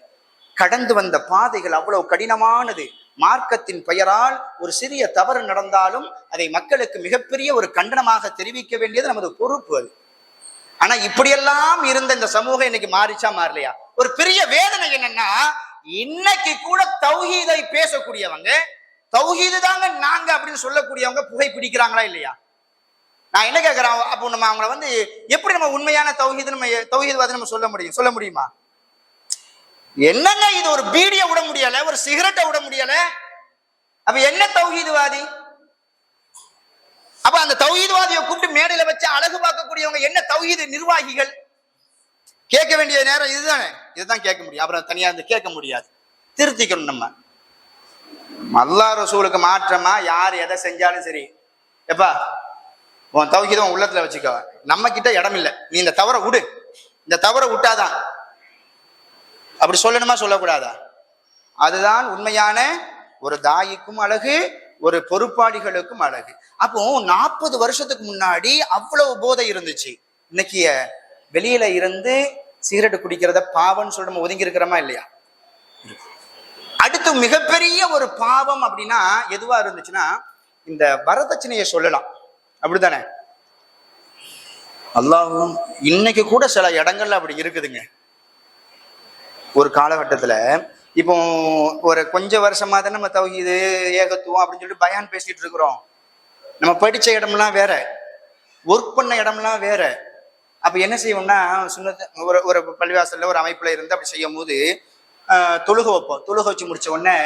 கடந்து வந்த பாதைகள் அவ்வளவு கடினமானது. மார்க்கத்தின் பெயரால் ஒரு சிறிய தவறு நடந்தாலும் அதை மக்களுக்கு மிகப்பெரிய ஒரு கண்டனமாக தெரிவிக்க வேண்டியது நமது பொறுப்பு. அது ஆனா இப்படியெல்லாம் இருந்த இந்த சமூகம் இன்னைக்கு மாறிச்சா மாறலையா? ஒரு பெரிய வேதனை என்னன்னா, இன்னைக்கு கூட தௌஹீதை பேசக்கூடியவங்க, தௌஹீது தாங்க நாங்க அப்படின்னு சொல்லக்கூடியவங்க புகை பிடிக்கிறாங்களா இல்லையா? நான் என்ன கேட்கிறேன், அப்போ நம்ம அவங்கள வந்து எப்படி நம்ம உண்மையான தௌஹீத்வாதி நம்ம சொல்ல முடியுமா? என்னங்க இது? ஒரு பீடியை விட முடியல, ஒரு சிகரெட்டை விட முடியல, அப்ப என்ன தௌஹீத்வாதி? அப்ப அந்த தௌஹீத்வாதியை கூப்பிட்டு மேடையில வச்சு அழகு பார்க்கக்கூடியவங்க என்ன தௌஹீத் நிர்வாகிகள்? கேட்க வேண்டிய நேரம் இதுதானே. இதுதான் கேட்க முடியும், அப்புறம் தனியா இருந்து கேட்க முடியாது. திருத்திக்கணும். நம்ம அல்லாஹ் ரசூலுக்கு மாற்றமா யார் எதை செஞ்சாலும் சரி, எப்பா உன் தௌஹீதை உன் உள்ளத்துல வச்சுக்கோ, நம்ம கிட்ட இடம் இல்லை, நீ இந்த தவறை விடு, இந்த தவறை விட்டாதான். அப்படி சொல்லணுமா சொல்லக்கூடாதா? அதுதான் உண்மையான ஒரு தாயிக்கும் அழகு, ஒரு பொறுப்பாளிகளுக்கும் அழகு. அப்போ 40 வருஷத்துக்கு முன்னாடி அவ்வளவு போதை இருந்துச்சு. இன்னைக்கு வெளியில இருந்து சிகரெட் குடிக்கிறத பாவம்னு சொல்லி நம்ம ஒதுங்கி இருக்கிறோமா இல்லையா? அடுத்து மிகப்பெரிய ஒரு பாவம் அப்படின்னா எதுவா இருந்துச்சுன்னா இந்த வரதட்சணையை சொல்லலாம். அப்படித்தானே? அல்லாஹ்வும் இன்னைக்கு கூட சில இடங்கள்ல அப்படி இருக்குதுங்க. ஒரு காலகட்டத்துல இப்போ ஒரு கொஞ்சம் வருஷமா தான் நம்ம தௌஹீது ஏகத்துவம் அப்படின்னு சொல்லிட்டு பயான் பேசிட்டு இருக்கிறோம். நம்ம படிச்ச இடம்லாம் வேற, ஒர்க் பண்ண இடம்லாம் வேற. அப்ப என்ன செய்வோம்னா, ஒரு பள்ளிவாசல்ல ஒரு அமைப்புல இருந்து அப்படி செய்யும் போது தொழுகை வைப்போம். தொழுகை வச்சு முடிச்ச உடனே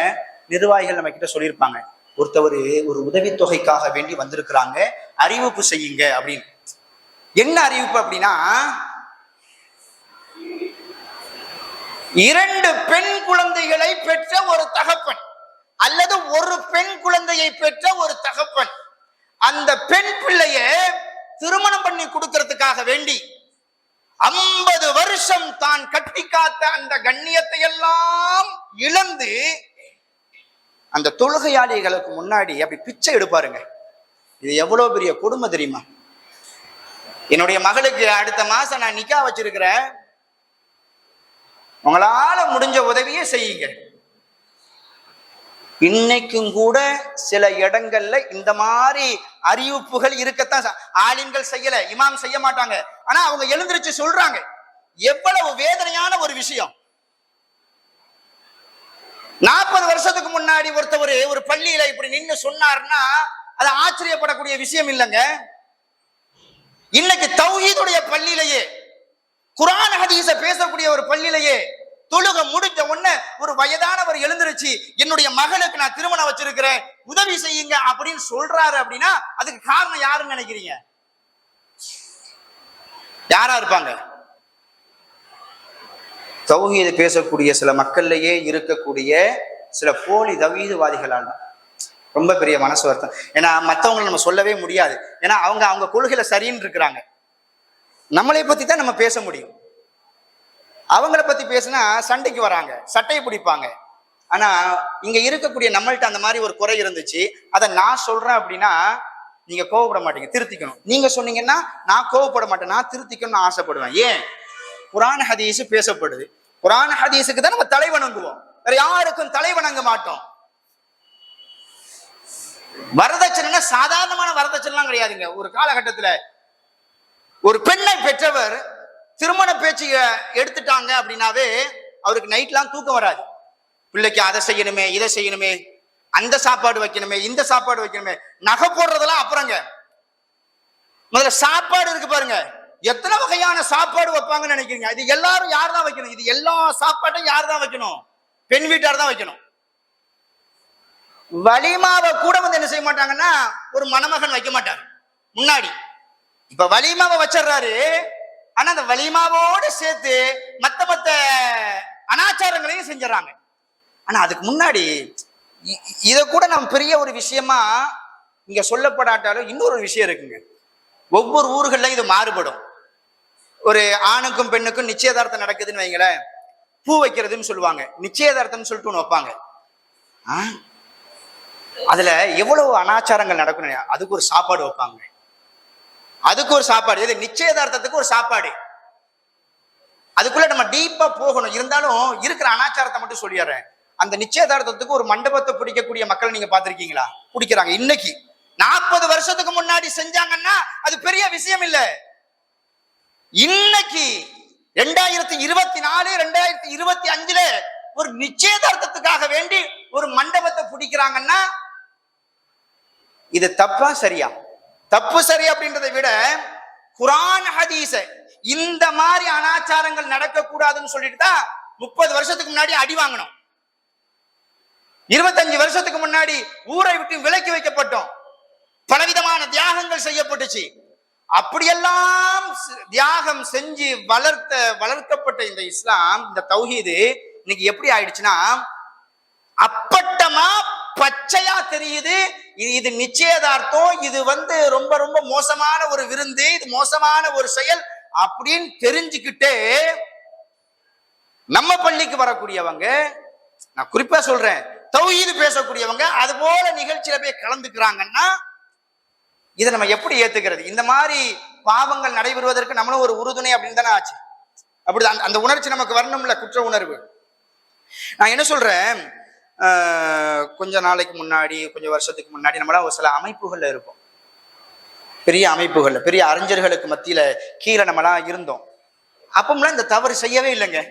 நிர்வாகிகள் நம்ம கிட்ட சொல்லியிருப்பாங்க, ஒருத்தவர் ஒரு உதவித்தொகைக்காக வேண்டி வந்திருக்கிறாங்க, அறிவிப்பு செய்யுங்க அப்படின்னு. என்ன அறிவிப்பு அப்படின்னா, 2 பெண் குழந்தைகளை பெற்ற ஒரு தகப்பன் அல்லது ஒரு பெண் குழந்தையை பெற்ற ஒரு தகப்பன் அந்த பெண் பிள்ளைய திருமணம் பண்ணி கொடுக்கறதுக்காக வேண்டி 50 வருஷம் தான் கட்டி காத்த அந்த கண்ணியத்தை எல்லாம் இழந்து அந்த தொழுகையாளிகளுக்கு முன்னாடி அப்படி பிச்சை எடுப்பாருங்க. இது எவ்வளவு பெரிய கொடுமை தெரியுமா? என்னுடைய மகளுக்கு அடுத்த மாசம் நான் நிக்கா வச்சிருக்கிறேன், உங்களால முடிஞ்ச உதவியே செய்யுங்க. இன்னைக்கும் கூட சில இடங்கள்ல இந்த மாதிரி அறிவிப்புகள் இருக்கத்தான். ஆலிம்கள் செய்யல, இமாம் செய்ய மாட்டாங்க, ஆனா அவங்க எழுந்திருச்சு சொல்றாங்க. எவ்வளவு வேதனையான ஒரு விஷயம். 40 வருஷத்துக்கு முன்னாடி ஒருத்தவர் ஒரு பள்ளியில இப்படி நின்று சொன்னார்னா அது ஆச்சரியப்படக்கூடிய விஷயம் இல்லைங்க. இன்னைக்கு தௌஹீதுடைய பள்ளியிலேயே, குர்ஆன் ஹதீஸ பேசக்கூடிய ஒரு பள்ளியிலேயே தொழுக முடிஞ்ச உடனே ஒரு வயதானவர் எழுந்திருச்சு, என்னுடைய மகளுக்கு நான் திருமணம் வச்சிருக்கிறேன், உதவி செய்யுங்க அப்படின்னு சொல்றாரு. அப்படின்னா அதுக்கு காரணம் யாருன்னு நினைக்கிறீங்க? யாரா இருப்பாங்க? தௌஹீது பேசக்கூடிய சில மக்கள்லயே இருக்கக்கூடிய சில போலி தௌஹீதுவாதிகளால் தான். ரொம்ப பெரிய மனசு வருத்தம். ஏன்னா மற்றவங்களை நம்ம சொல்லவே முடியாது. ஏன்னா அவங்க கொள்கையில சரின்னு இருக்கிறாங்க. நம்மளை பத்தி தான் நம்ம பேச முடியும். அவங்கள பத்தி பேசினா சண்டைக்கு வராங்க, சட்டையை பிடிப்பாங்க. ஆனா இங்க இருக்கக்கூடிய நம்மள்ட்ட அந்த மாதிரி ஒரு குறை இருந்துச்சு, அதை நான் சொல்றேன் அப்படின்னா நீங்க கோவப்பட மாட்டீங்க, திருத்திக்கணும். நீங்க சொன்னீங்கன்னா நான் கோவப்பட மாட்டேன், நான் திருத்திக்கணும்னு ஆசைப்படுவேன். ஏன்? குர்ஆன் ஹதீஸ் பேசப்படுது. குர்ஆன் ஹதீஸுக்கு தான் நம்ம தலை வணங்குவோம், வேற யாருக்கும் தலை வணங்க மாட்டோம். வரதட்சணைனா சாதாரணமான வரதட்சணைலாம் கிடையாதுங்க. ஒரு காலகட்டத்துல ஒரு பெண்ணை பெற்றவர் திருமண பேச்சு எடுத்துட்டாங்க அப்படின்னாவே அவருக்கு நைட்லாம் தூக்கம் வராது. பிள்ளைக்கு அதை செய்யணுமே, இதை செய்யணுமே, அந்த சாப்பாடு வைக்கணுமே, இந்த சாப்பாடு வைக்கணுமே, நகை போடுறதெல்லாம் அப்புறங்க. முதல்ல சாப்பாடு இருக்கு பாருங்க, எத்தனை வகையான சாப்பாடு வைப்பாங்கன்னு நினைக்கிறீங்க? இது எல்லாரும் யார் தான் வைக்கணும்? இது எல்லா சாப்பாட்டையும் யார் தான் வைக்கணும்? பெண் வீட்டார் தான் வைக்கணும். வலிமாவை கூட என்ன செய்ய மாட்டாங்கன்னா ஒரு மணமகன் வைக்க மாட்டார் முன்னாடி. இப்ப வலிமாவை வச்சிடறாரு, ஆனா அந்த வலிமாவோடு சேர்த்து மத்த அனாச்சாரங்களையும் செஞ்சிடறாங்க. ஆனா அதுக்கு முன்னாடி இத கூட நம்ம பெரிய ஒரு விஷயமா இங்க சொல்லப்படாட்டாலும் இன்னொரு விஷயம் இருக்குங்க. ஒவ்வொரு ஊர்கள்ல இது மாறுபடும். ஒரு ஆணுக்கும் பெண்ணுக்கும் நிச்சயதார்த்தம் நடக்குதுன்னு வைங்களேன், பூ வைக்கிறதுன்னு சொல்லுவாங்க, நிச்சயதார்த்தம்னு சொல்லிட்டு ஒண்ணு வைப்பாங்க. அதுல எவ்வளவு அனாச்சாரங்கள் நடக்கணும். அதுக்கு ஒரு சாப்பாடு வைப்பாங்க, அதுக்கு ஒரு சாப்பாடு. இது நிச்சயதார்த்தத்துக்கு ஒரு சாப்பாடு. அதுக்குள்ள நம்ம டீப்பா போகணும். இருந்தாலும் இருக்கிற அனாச்சாரத்தை மட்டும் சொல்லிடுறேன். அந்த நிச்சயதார்த்தத்துக்கு ஒரு மண்டபத்தை பிடிக்கக்கூடிய மக்கள் நீங்க பாத்திருக்கீங்களா? பிடிக்கிறாங்க. இன்னைக்கு 40 வருஷத்துக்கு முன்னாடி செஞ்சாங்கன்னா அது பெரிய விஷயம் இல்ல. இன்னைக்கு 2024 2025 ஒரு நிச்சயதார்த்தத்துக்காக வேண்டி ஒரு மண்டபத்தை பிடிக்கிறாங்கன்னா இது தப்பா சரியா? தப்பு சரி அப்படின்றதை விட குர்ஆன் ஹதீஸ இந்த மாதிரி அனாச்சாரங்கள் நடக்கக்கூடாதுன்னு சொல்லிட்டு தான் 30 வருஷத்துக்கு முன்னாடி அடி வாங்கணும். 25 வருஷத்துக்கு முன்னாடி ஊரை விட்டு விலக்கி வைக்கப்பட்டோம். பலவிதமான தியாகங்கள் செய்யப்பட்டுச்சு. அப்படியெல்லாம் தியாகம் செஞ்சு வளர்க்கப்பட்ட இந்த இஸ்லாம், இந்த தௌஹீது இன்னைக்கு எப்படி ஆயிடுச்சுன்னா அப்பட்டமா பச்சையா தெரியுது. இது நிச்சயதார்த்தம், இது ரொம்ப ரொம்ப மோசமான ஒரு விருந்து, இது மோசமான ஒரு செயல் அப்படின்னு தெரிஞ்சுக்கிட்டே நம்ம பள்ளிக்கு வரக்கூடியவங்க, நான் குறிப்பா சொல்றேன், தௌஹீது பேசக்கூடியவங்க அது போல நிகழ்ச்சியில போய் கலந்துக்கிறாங்கன்னா இதை நம்ம எப்படி ஏத்துக்கிறது? இந்த மாதிரி பாவங்கள் நடைபெறுவதற்கு நம்மளும் ஒரு உறுதுணை அப்படின்னு தானே ஆச்சு. அப்படி அந்த உணர்ச்சி நமக்கு வரணும்ல, குற்ற உணர்வு. நான் என்ன சொல்றேன், கொஞ்ச நாளைக்கு முன்னாடி, கொஞ்சம் வருஷத்துக்கு முன்னாடி நம்மளாம் ஒரு சில அமைப்புகள்ல இருப்போம், பெரிய அமைப்புகள்ல, பெரிய அறிஞர்களுக்கு மத்தியில கீழே நம்மளாம் இருந்தோம். அப்பமெல்லாம் இந்த தவறு செய்யவே இல்லைங்க.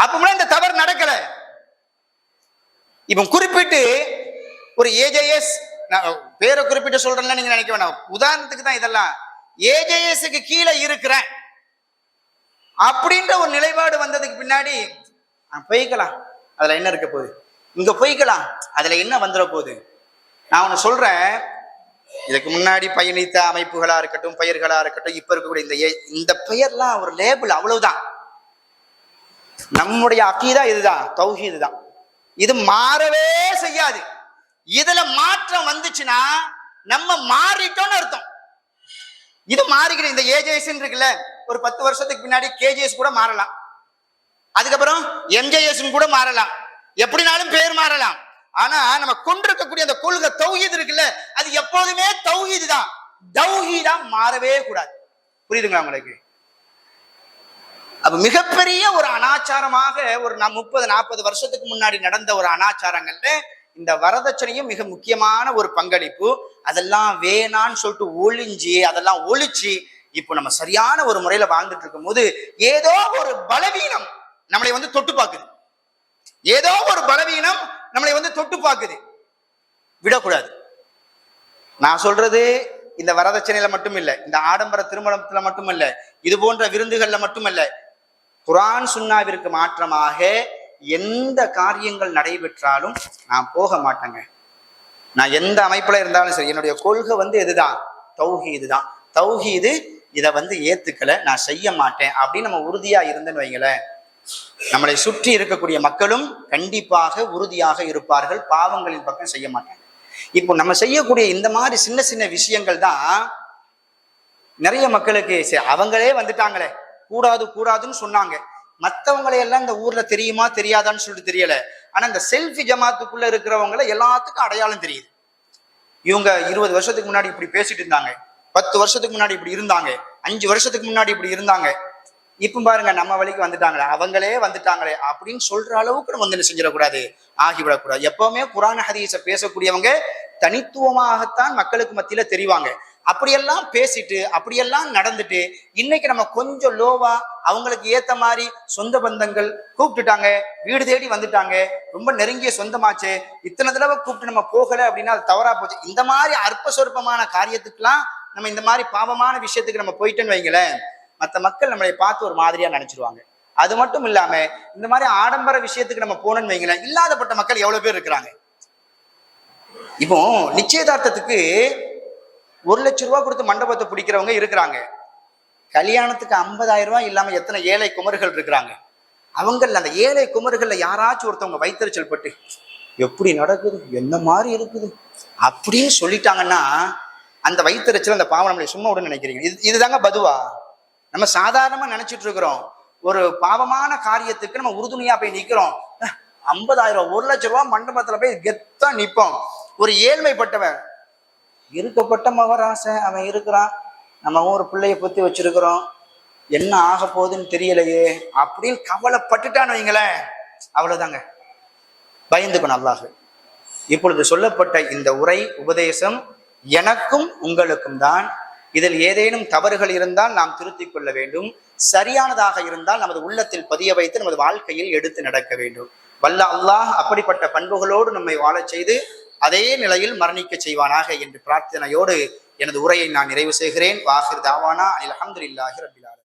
அப்பமெல்லாம் இந்த தவறு நடக்கல. இப்ப குறிப்பிட்டு ஒரு ஏஜேஎஸ், பேரை குறிப்பிட்டு சொல்றேன்ல நீங்க நினைக்க வேணாம், உதாரணத்துக்கு தான் இதெல்லாம். ஏஜேஎஸ்க்கு கீழே இருக்கிறேன் அப்படின்ற ஒரு நிலைப்பாடு வந்ததுக்கு பின்னாடி போய்க்கலாம், அதுல என்ன இருக்க போகுது, இங்க போய்க்கலாம், அதுல என்ன வந்துட போகுது. நான் ஒண்ணு சொல்றேன், இதுக்கு முன்னாடி பயணித்த அமைப்புகளா இருக்கட்டும், பெயர்களா இருக்கட்டும், இப்ப இருக்கக்கூடிய இந்த பெயர்லாம் ஒரு லேபிள், அவ்வளவுதான். நம்முடைய அக்கீதா இதுதான், தௌஹீது தான். இது மாறவே செய்யாது. இதுல மாற்றம் வந்துச்சுன்னா நம்ம மாறிட்டோம்னு அர்த்தம். இது மாறிக்கிற இந்த ஏஜேஎஸ் இருக்குல்ல, ஒரு 10 வருஷத்துக்கு பின்னாடி கேஜேஎஸ் கூட மாறலாம், அதுக்கப்புறம் எம்ஜேஎஸ் கூட மாறலாம், எப்படினாலும் பேர் மாறலாம். ஆனா நம்ம கொண்டிருக்கக்கூடிய அந்த கொள்கை தௌஹீது இருக்குல்ல, அது எப்போதுமே தௌஹீது தான், தௌஹீதா மாறவே கூடாது. புரியுதுங்களா உங்களுக்கு? அப்ப மிகப்பெரிய ஒரு அனாச்சாரமாக ஒரு 30-40 வருஷத்துக்கு முன்னாடி நடந்த ஒரு அனாச்சாரங்கள்ல இந்த வரதட்சணையும் மிக முக்கியமான ஒரு பங்களிப்பு. அதெல்லாம் வேணான்னு சொல்லிட்டு அதெல்லாம் ஒழிச்சு இப்போ நம்ம சரியான ஒரு முறையில வாழ்ந்துட்டு இருக்கும் போது ஏதோ ஒரு பலவீனம் நம்மளை தொட்டு பார்க்குது. ஏதோ ஒரு பலவீனம் நம்மளை தொட்டு பார்க்குது. விடக்கூடாது. நான் சொல்றது இந்த வரதட்சணையில மட்டும் இல்ல, இந்த ஆடம்பர திருமணத்துல மட்டும் இல்ல, இது போன்ற விருந்துகள்ல மட்டுமல்ல, குர்ஆன் சுன்னாவிற்கு மாற்றமாக எந்த காரியங்கள் நடைபெற்றாலும் நான் போக மாட்டேங்க. நான் எந்த அமைப்புல இருந்தாலும் சரி, என்னுடைய கொள்கை எதுதான்? தௌஹீது தான். தௌஹீது இதை ஏத்துக்கல, நான் செய்ய மாட்டேன் அப்படின்னு நம்ம உறுதியா இருந்தேன்னு வைங்களேன், நம்மளை சுற்றி இருக்கக்கூடிய மக்களும் கண்டிப்பாக உறுதியாக இருப்பார்கள், பாவங்களின் பக்கம் செய்ய மாட்டாங்க. இப்போ நம்ம செய்யக்கூடிய இந்த மாதிரி சின்ன சின்ன விஷயங்கள் தான் நிறைய மக்களுக்கு அவங்களே வந்துட்டாங்களே கூடாது கூடாதுன்னு சொன்னாங்க, மற்றவங்களையெல்லாம் இந்த ஊர்ல தெரியுமா தெரியாதான்னு சொல்லிட்டு தெரியல. ஆனா இந்த செல்ஃபி ஜமாத்துக்குள்ள இருக்கிறவங்களை எல்லாத்துக்கும் அடையாளம் தெரியுது. இவங்க 20 வருஷத்துக்கு முன்னாடி இப்படி பேசிட்டு இருந்தாங்க, 10 வருஷத்துக்கு முன்னாடி இப்படி இருந்தாங்க, 5 வருஷத்துக்கு முன்னாடி இப்படி இருந்தாங்க, இப்ப பாருங்க நம்ம வழிக்கு வந்துட்டாங்களே, அவங்களே வந்துட்டாங்களே அப்படின்னு சொல்ற அளவுக்கு நம்ம என்ன செஞ்சிடக்கூடாது, ஆகிவிடக்கூடாது. எப்பவுமே குர்ஆன் ஹதீஸை பேசக்கூடியவங்க தனித்துவமாகத்தான் மக்களுக்கு மத்தியில தெரிவாங்க. அப்படியெல்லாம் பேசிட்டு அப்படியெல்லாம் நடந்துட்டு இன்னைக்கு நம்ம கொஞ்சம் லோவா அவங்களுக்கு ஏத்த மாதிரி சொந்த பந்தங்கள் கூப்பிட்டுட்டாங்க, வீடு தேடி வந்துட்டாங்க, ரொம்ப நெருங்கிய சொந்தமாச்சு, இத்தனை தடவை கூப்பிட்டு நம்ம போகல அப்படின்னா அது தவறா போச்சு. இந்த மாதிரி அற்ப சொற்பமான காரியத்துக்கெல்லாம் நம்ம இந்த மாதிரி பாவமான விஷயத்துக்கு நம்ம போயிட்டோன்னு வைங்களேன், மற்ற மக்கள் நம்மளை பார்த்து ஒரு மாதிரியா நினைச்சிருவாங்க. அது மட்டும் இல்லாம இந்த மாதிரி ஆடம்பர விஷயத்துக்கு நம்ம போனோம்னு வைங்களேன், இல்லாதப்பட்ட மக்கள் எவ்வளவு பேர் இருக்கிறாங்க. இப்போ நிச்சயதார்த்தத்துக்கு 1 லட்சம் ரூபாய் கொடுத்து மண்டபத்தை பிடிக்கிறவங்க இருக்கிறாங்க. கல்யாணத்துக்கு 50,000 ரூபாய் இல்லாம எத்தனை ஏழை குமர்கள் இருக்கிறாங்க. அவங்கள அந்த ஏழை குமர்கள்ல யாராச்சும் ஒருத்தவங்க வைத்தறிச்சல் பட்டு எப்படி நடக்குது, என்ன மாதிரி இருக்குது அப்படின்னு சொல்லிட்டாங்கன்னா அந்த வைத்தறிச்சல் அந்த பாவம் நம்மளை சும்மா விட நினைக்கிறீங்க. இதுதாங்க பதுவா. நம்ம சாதாரணமா நினைச்சிட்டு இருக்கிறோம், ஒரு பாவமான காரியத்துக்கு நம்ம உறுதுணையா போய் நிக்கிறோம். 50,000 ரூபாய் 1 லட்சம் ரூபாய் மண்டபத்துல போய் கெத்தா நிப்போம். ஒரு ஏழ்மைப்பட்டவன், இருக்கப்பட்ட மகராசன் அவன் இருக்கிறான், நம்ம ஒரு பிள்ளைய பொத்தி வச்சிருக்கிறோம், என்ன ஆக போகுதுன்னு தெரியலையே அப்படின்னு கவலைப்பட்டுட்டான்னு வைங்களேன், அவ்வளவுதாங்க, பயந்துக்கணும் அல்லாஹ். இப்பொழுது சொல்லப்பட்ட இந்த உரை உபதேசம் எனக்கும் உங்களுக்கும் தான். இதில் ஏதேனும் தவறுகள் இருந்தால் நாம் திருத்திக் கொள்ள வேண்டும், சரியானதாக இருந்தால் நமது உள்ளத்தில் பதிய வைத்து நமது வாழ்க்கையில் எடுத்து நடக்க வேண்டும். வல்ல அல்லாஹ் அப்படிப்பட்ட பண்புகளோடு நம்மை வாழச் செய்து அதே நிலையில் மரணிக்க செய்வானாக என்று பிரார்த்தனையோடு எனது உரையை நான் நிறைவு செய்கிறேன். வாஹிர் தாவானா அல்ஹம்துலில்லாஹி ரப்பில் ஆலமீன்.